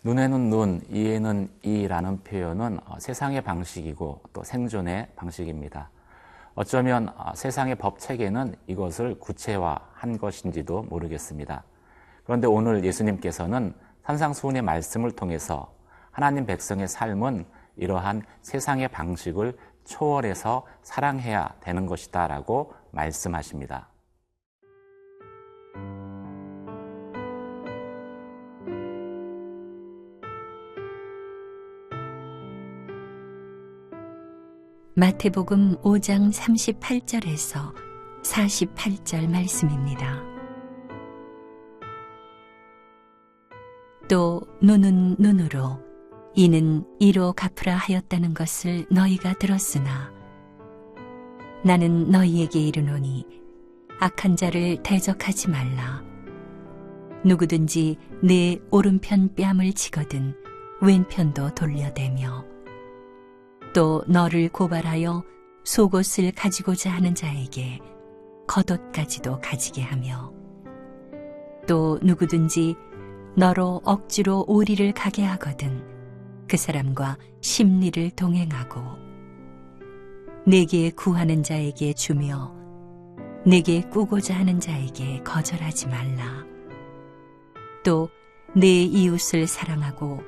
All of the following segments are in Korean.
눈에는 눈, 이에는 이라는 표현은 세상의 방식이고 또 생존의 방식입니다. 어쩌면 세상의 법 체계는 이것을 구체화한 것인지도 모르겠습니다. 그런데 오늘 예수님께서는 산상수훈의 말씀을 통해서 하나님 백성의 삶은 이러한 세상의 방식을 초월해서 사랑해야 되는 것이다 라고 말씀하십니다. 마태복음 5장 38절에서 48절 말씀입니다. 또 눈은 눈으로 이는 이로 갚으라 하였다는 것을 너희가 들었으나 나는 너희에게 이르노니 악한 자를 대적하지 말라. 누구든지 내 오른편 뺨을 치거든 왼편도 돌려대며 또 너를 고발하여 속옷을 가지고자 하는 자에게 겉옷까지도 가지게 하며 또 누구든지 너로 억지로 오리를 가게 하거든 그 사람과 심리를 동행하고 내게 구하는 자에게 주며 내게 꾸고자 하는 자에게 거절하지 말라. 또 내 이웃을 사랑하고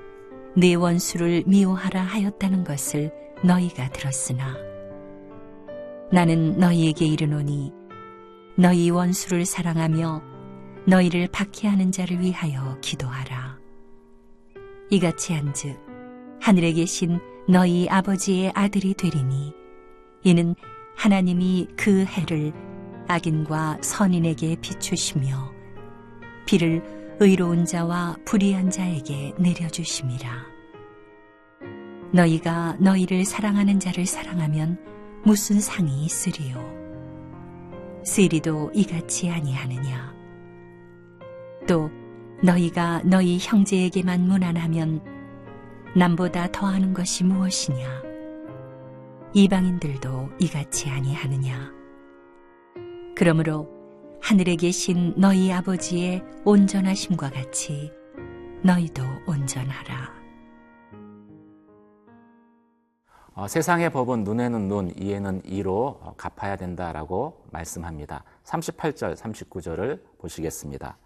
내 원수를 미워하라 하였다는 것을 너희가 들었으나 나는 너희에게 이르노니 너희 원수를 사랑하며 너희를 박해하는 자를 위하여 기도하라. 이같이 한즉 하늘에 계신 너희 아버지의 아들이 되리니 이는 하나님이 그 해를 악인과 선인에게 비추시며 비를 의로운 자와 불의한 자에게 내려주심이라. 너희가 너희를 사랑하는 자를 사랑하면 무슨 상이 있으리요? 세리도 이같이 아니하느냐? 또 너희가 너희 형제에게만 무난하면 남보다 더하는 것이 무엇이냐? 이방인들도 이같이 아니하느냐? 그러므로 하늘에 계신 너희 아버지의 온전하심과 같이 너희도 온전하라. 세상의 법은 눈에는 눈, 이에는 이로 갚아야 된다라고 말씀합니다. 38절, 39절을 보시겠습니다.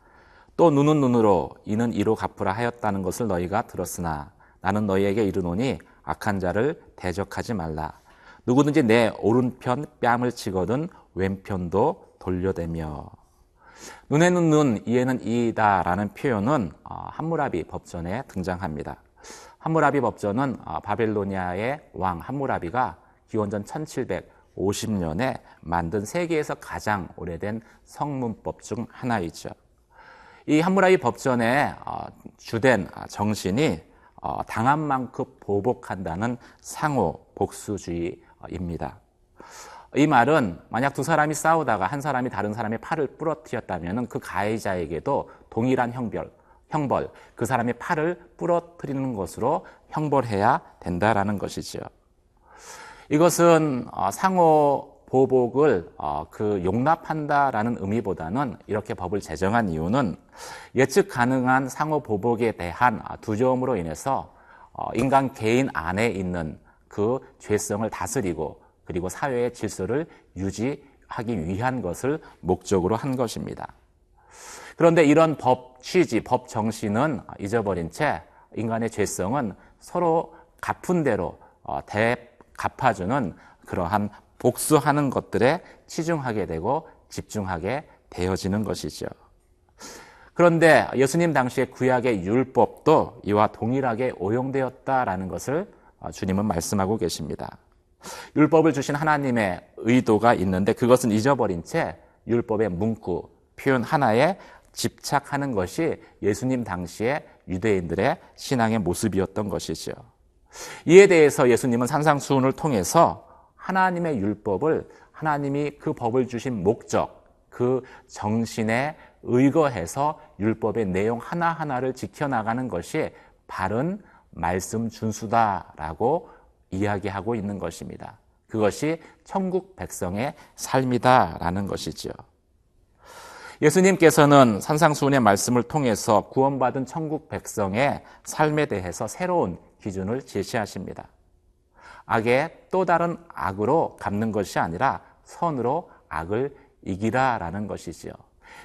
또 눈은 눈으로, 이는 이로 갚으라 하였다는 것을 너희가 들었으나 나는 너희에게 이르노니 악한 자를 대적하지 말라. 누구든지 내 오른편 뺨을 치거든 왼편도 돌려대며. 눈에는 눈, 이에는 이다라는 표현은 함무라비 법전에 등장합니다. 함무라비 법전은 바벨로니아의 왕 함무라비가 기원전 1750년에 만든 세계에서 가장 오래된 성문법 중 하나이죠. 이 함무라비 법전의 주된 정신이 당한 만큼 보복한다는 상호 복수주의입니다. 이 말은 만약 두 사람이 싸우다가 한 사람이 다른 사람의 팔을 부러뜨렸다면 그 가해자에게도 동일한 형벌, 그 사람의 팔을 부러뜨리는 것으로 형벌해야 된다라는 것이죠. 이것은 상호 보복을 용납한다라는 의미보다는 이렇게 법을 제정한 이유는 예측 가능한 상호 보복에 대한 두려움으로 인해서 인간 개인 안에 있는 그 죄성을 다스리고 그리고 사회의 질서를 유지하기 위한 것을 목적으로 한 것입니다. 그런데 이런 법 취지, 법 정신은 잊어버린 채 인간의 죄성은 서로 갚은 대로 갚아주는 그러한 복수하는 것들에 치중하게 되고 집중하게 되어지는 것이죠. 그런데 예수님 당시의 구약의 율법도 이와 동일하게 오용되었다라는 것을 주님은 말씀하고 계십니다. 율법을 주신 하나님의 의도가 있는데 그것은 잊어버린 채 율법의 문구, 표현 하나에 집착하는 것이 예수님 당시의 유대인들의 신앙의 모습이었던 것이죠. 이에 대해서 예수님은 산상수훈을 통해서 하나님의 율법을 하나님이 그 법을 주신 목적, 그 정신에 의거해서 율법의 내용 하나하나를 지켜나가는 것이 바른 말씀 준수다라고 이야기하고 있는 것입니다. 그것이 천국 백성의 삶이다라는 것이죠. 예수님께서는 산상수훈의 말씀을 통해서 구원받은 천국 백성의 삶에 대해서 새로운 기준을 제시하십니다. 악에 또 다른 악으로 갚는 것이 아니라 선으로 악을 이기라라는 것이지요.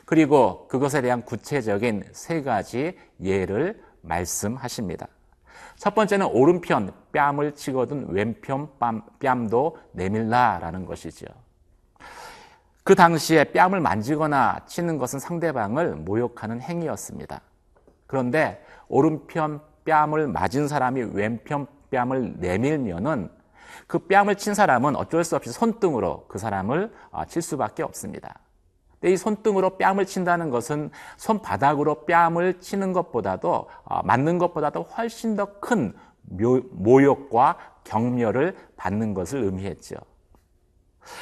그리고 그것에 대한 구체적인 세 가지 예를 말씀하십니다. 첫 번째는 오른편 뺨을 치거든 왼편 뺨도 내밀라라는 것이죠. 그 당시에 뺨을 만지거나 치는 것은 상대방을 모욕하는 행위였습니다. 그런데 오른편 뺨을 맞은 사람이 왼편 뺨을 내밀면은 그 뺨을 친 사람은 어쩔 수 없이 손등으로 그 사람을 칠 수밖에 없습니다. 이 손등으로 뺨을 친다는 것은 손바닥으로 뺨을 치는 것보다도 맞는 것보다도 훨씬 더 큰 모욕과 경멸을 받는 것을 의미했죠.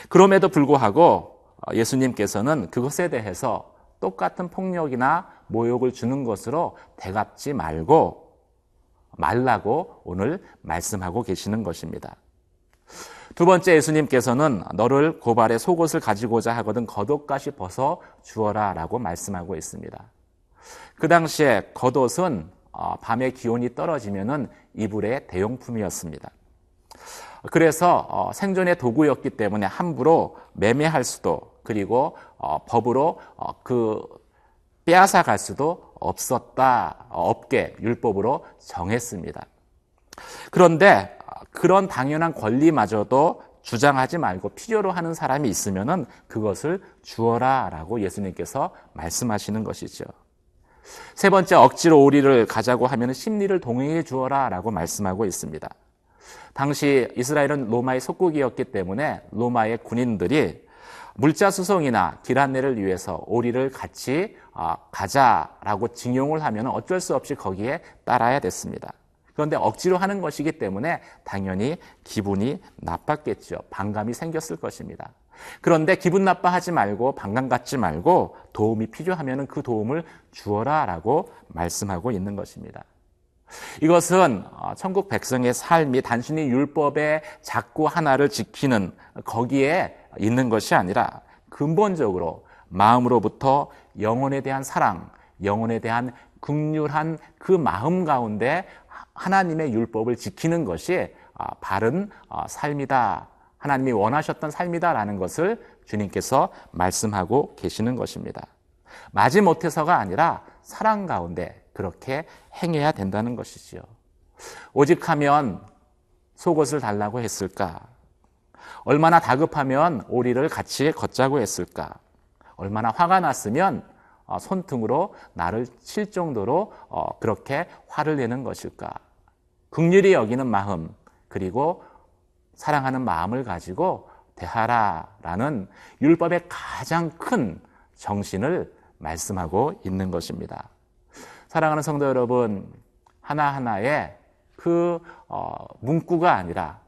그럼에도 불구하고 예수님께서는 그것에 대해서 똑같은 폭력이나 모욕을 주는 것으로 대갚지 말라고 오늘 말씀하고 계시는 것입니다. 두 번째, 예수님께서는 너를 고발해 속옷을 가지고자 하거든 겉옷까지 벗어 주어라 라고 말씀하고 있습니다. 그 당시에 겉옷은 밤에 기온이 떨어지면은 이불의 대용품이었습니다. 그래서 생존의 도구였기 때문에 함부로 매매할 수도, 그리고 법으로 빼앗아 갈 수도 없게 율법으로 정했습니다. 그런데 그런 당연한 권리마저도 주장하지 말고 필요로 하는 사람이 있으면은 그것을 주어라라고 예수님께서 말씀하시는 것이죠. 세 번째, 억지로 오리를 가자고 하면은 심리를 동의해 주어라라고 말씀하고 있습니다. 당시 이스라엘은 로마의 속국이었기 때문에 로마의 군인들이 물자 수송이나 길 안내를 위해서 오리를 같이 가자라고 징용을 하면 어쩔 수 없이 거기에 따라야 됐습니다. 그런데 억지로 하는 것이기 때문에 당연히 기분이 나빴겠죠. 반감이 생겼을 것입니다. 그런데 기분 나빠하지 말고 반감 갖지 말고 도움이 필요하면 그 도움을 주어라라고 말씀하고 있는 것입니다. 이것은 천국 백성의 삶이 단순히 율법의 작구 하나를 지키는 거기에 있는 것이 아니라 근본적으로 마음으로부터 영혼에 대한 사랑, 영혼에 대한 긍휼한 그 마음 가운데 하나님의 율법을 지키는 것이 바른 삶이다. 하나님이 원하셨던 삶이다라는 것을 주님께서 말씀하고 계시는 것입니다. 마지못해서가 아니라 사랑 가운데 그렇게 행해야 된다는 것이지요. 오직하면 속옷을 달라고 했을까? 얼마나 다급하면 오리를 같이 걷자고 했을까? 얼마나 화가 났으면 손등으로 나를 칠 정도로 그렇게 화를 내는 것일까? 긍휼히 여기는 마음, 그리고 사랑하는 마음을 가지고 대하라라는 율법의 가장 큰 정신을 말씀하고 있는 것입니다. 사랑하는 성도 여러분, 하나하나의 그 문구가 아니라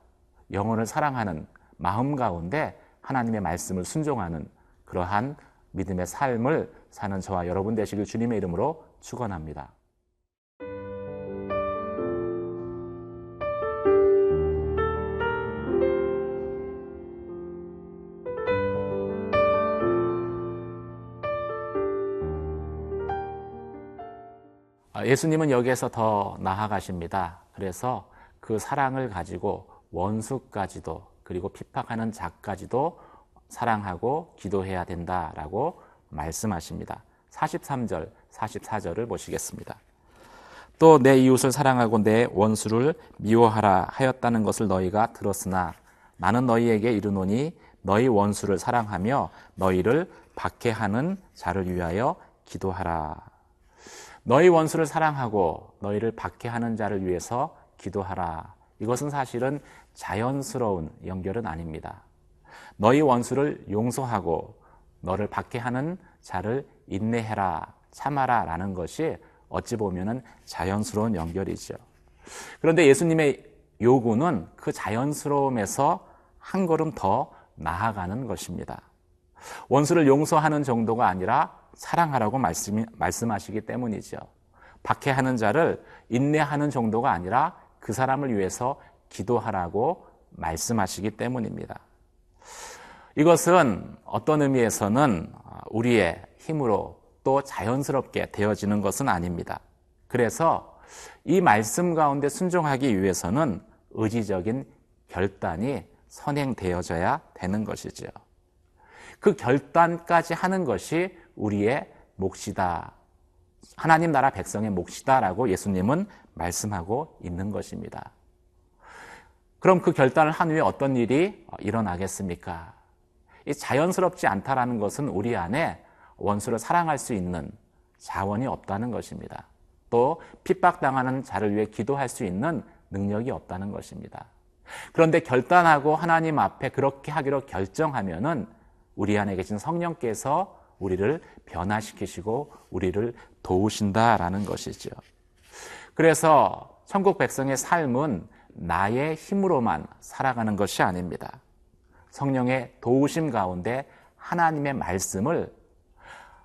영혼을 사랑하는 마음 가운데 하나님의 말씀을 순종하는 그러한 믿음의 삶을 사는 저와 여러분 되시길 주님의 이름으로 축원합니다. 예수님은 여기에서 더 나아가십니다. 그래서 그 사랑을 가지고 원수까지도, 그리고 핍박하는 자까지도 사랑하고 기도해야 된다라고 말씀하십니다. 43절, 44절을 보시겠습니다. 또 내 이웃을 사랑하고 내 원수를 미워하라 하였다는 것을 너희가 들었으나 나는 너희에게 이르노니 너희 원수를 사랑하며 너희를 박해하는 자를 위하여 기도하라. 너희 원수를 사랑하고 너희를 박해하는 자를 위해서 기도하라. 이것은 사실은 자연스러운 연결은 아닙니다. 너희 원수를 용서하고 너를 박해하는 자를 인내해라, 참아라 라는 것이 어찌 보면 자연스러운 연결이죠. 그런데 예수님의 요구는 그 자연스러움에서 한 걸음 더 나아가는 것입니다. 원수를 용서하는 정도가 아니라 사랑하라고 말씀하시기 때문이죠. 박해하는 자를 인내하는 정도가 아니라 그 사람을 위해서 기도하라고 말씀하시기 때문입니다. 이것은 어떤 의미에서는 우리의 힘으로 또 자연스럽게 되어지는 것은 아닙니다. 그래서 이 말씀 가운데 순종하기 위해서는 의지적인 결단이 선행되어져야 되는 것이죠. 그 결단까지 하는 것이 우리의 몫이다. 하나님 나라 백성의 몫이다라고 예수님은 말씀하고 있는 것입니다. 그럼 그 결단을 한 후에 어떤 일이 일어나겠습니까? 이 자연스럽지 않다라는 것은 우리 안에 원수를 사랑할 수 있는 자원이 없다는 것입니다. 또 핍박당하는 자를 위해 기도할 수 있는 능력이 없다는 것입니다. 그런데 결단하고 하나님 앞에 그렇게 하기로 결정하면은 우리 안에 계신 성령께서 우리를 변화시키시고 우리를 도우신다라는 것이죠. 그래서 천국 백성의 삶은 나의 힘으로만 살아가는 것이 아닙니다. 성령의 도우심 가운데 하나님의 말씀을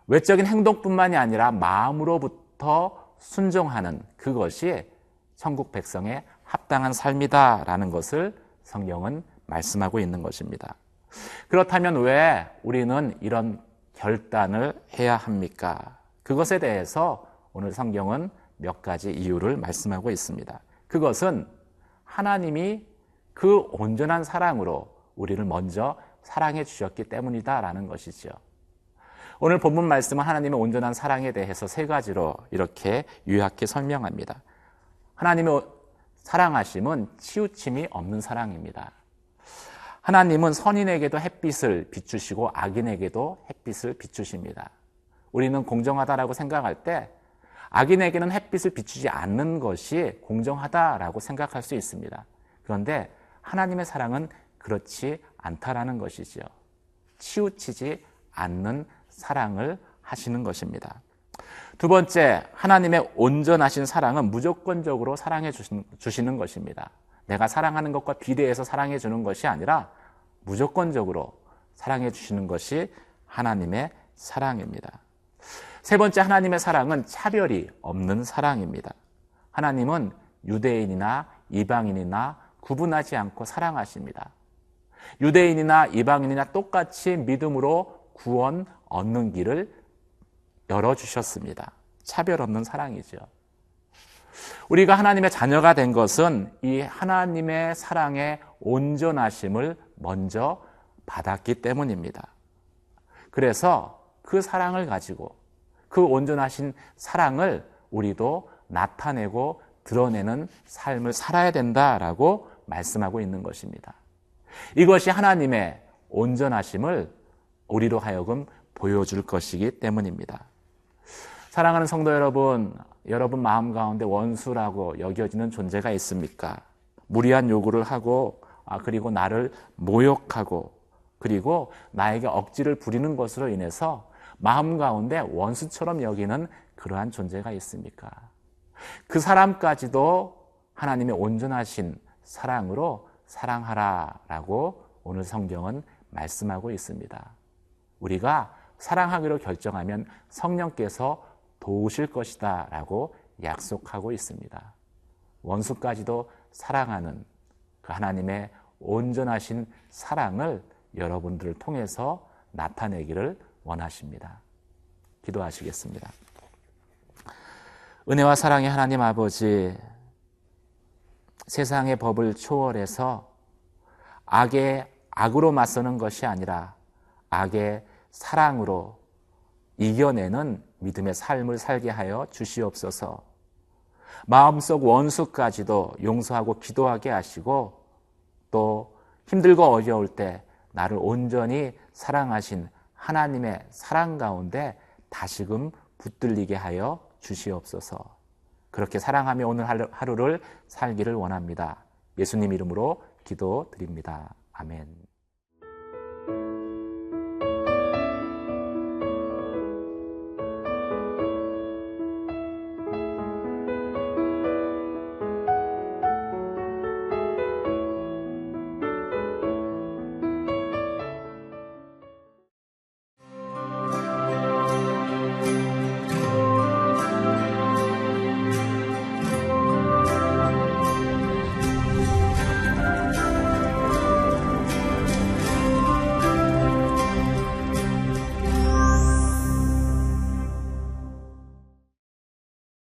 외적인 행동뿐만이 아니라 마음으로부터 순종하는 그것이 천국 백성의 합당한 삶이다라는 것을 성경은 말씀하고 있는 것입니다. 그렇다면 왜 우리는 이런 결단을 해야 합니까? 그것에 대해서 오늘 성경은 몇 가지 이유를 말씀하고 있습니다. 그것은 하나님이 그 온전한 사랑으로 우리를 먼저 사랑해 주셨기 때문이다라는 것이죠. 오늘 본문 말씀은 하나님의 온전한 사랑에 대해서 세 가지로 이렇게 요약해 설명합니다. 하나님의 사랑하심은 치우침이 없는 사랑입니다. 하나님은 선인에게도 햇빛을 비추시고 악인에게도 햇빛을 비추십니다. 우리는 공정하다라고 생각할 때 악인에게는 햇빛을 비추지 않는 것이 공정하다라고 생각할 수 있습니다. 그런데 하나님의 사랑은 그렇지 않다라는 것이죠. 치우치지 않는 사랑을 하시는 것입니다. 두 번째, 하나님의 온전하신 사랑은 무조건적으로 사랑해 주시는 것입니다. 내가 사랑하는 것과 비례해서 사랑해 주는 것이 아니라 무조건적으로 사랑해 주시는 것이 하나님의 사랑입니다. 세 번째, 하나님의 사랑은 차별이 없는 사랑입니다. 하나님은 유대인이나 이방인이나 구분하지 않고 사랑하십니다. 유대인이나 이방인이나 똑같이 믿음으로 구원 얻는 길을 열어주셨습니다. 차별 없는 사랑이죠. 우리가 하나님의 자녀가 된 것은 이 하나님의 사랑의 온전하심을 먼저 받았기 때문입니다. 그래서 그 사랑을 가지고 그 온전하신 사랑을 우리도 나타내고 드러내는 삶을 살아야 된다라고 말씀하고 있는 것입니다. 이것이 하나님의 온전하심을 우리로 하여금 보여줄 것이기 때문입니다. 사랑하는 성도 여러분, 여러분 마음 가운데 원수라고 여겨지는 존재가 있습니까? 무리한 요구를 하고 그리고 나를 모욕하고 그리고 나에게 억지를 부리는 것으로 인해서 마음 가운데 원수처럼 여기는 그러한 존재가 있습니까? 그 사람까지도 하나님의 온전하신 사랑으로 사랑하라라고 오늘 성경은 말씀하고 있습니다. 우리가 사랑하기로 결정하면 성령께서 도우실 것이다 라고 약속하고 있습니다. 원수까지도 사랑하는 그 하나님의 온전하신 사랑을 여러분들을 통해서 나타내기를 원하십니다. 기도하시겠습니다. 은혜와 사랑의 하나님 아버지, 세상의 법을 초월해서 악의 악으로 맞서는 것이 아니라 악의 사랑으로 이겨내는 믿음의 삶을 살게 하여 주시옵소서. 마음속 원수까지도 용서하고 기도하게 하시고 또 힘들고 어려울 때 나를 온전히 사랑하신 하나님의 사랑 가운데 다시금 붙들리게 하여 주시옵소서. 그렇게 사랑하며 오늘 하루를 살기를 원합니다. 예수님 이름으로 기도드립니다. 아멘.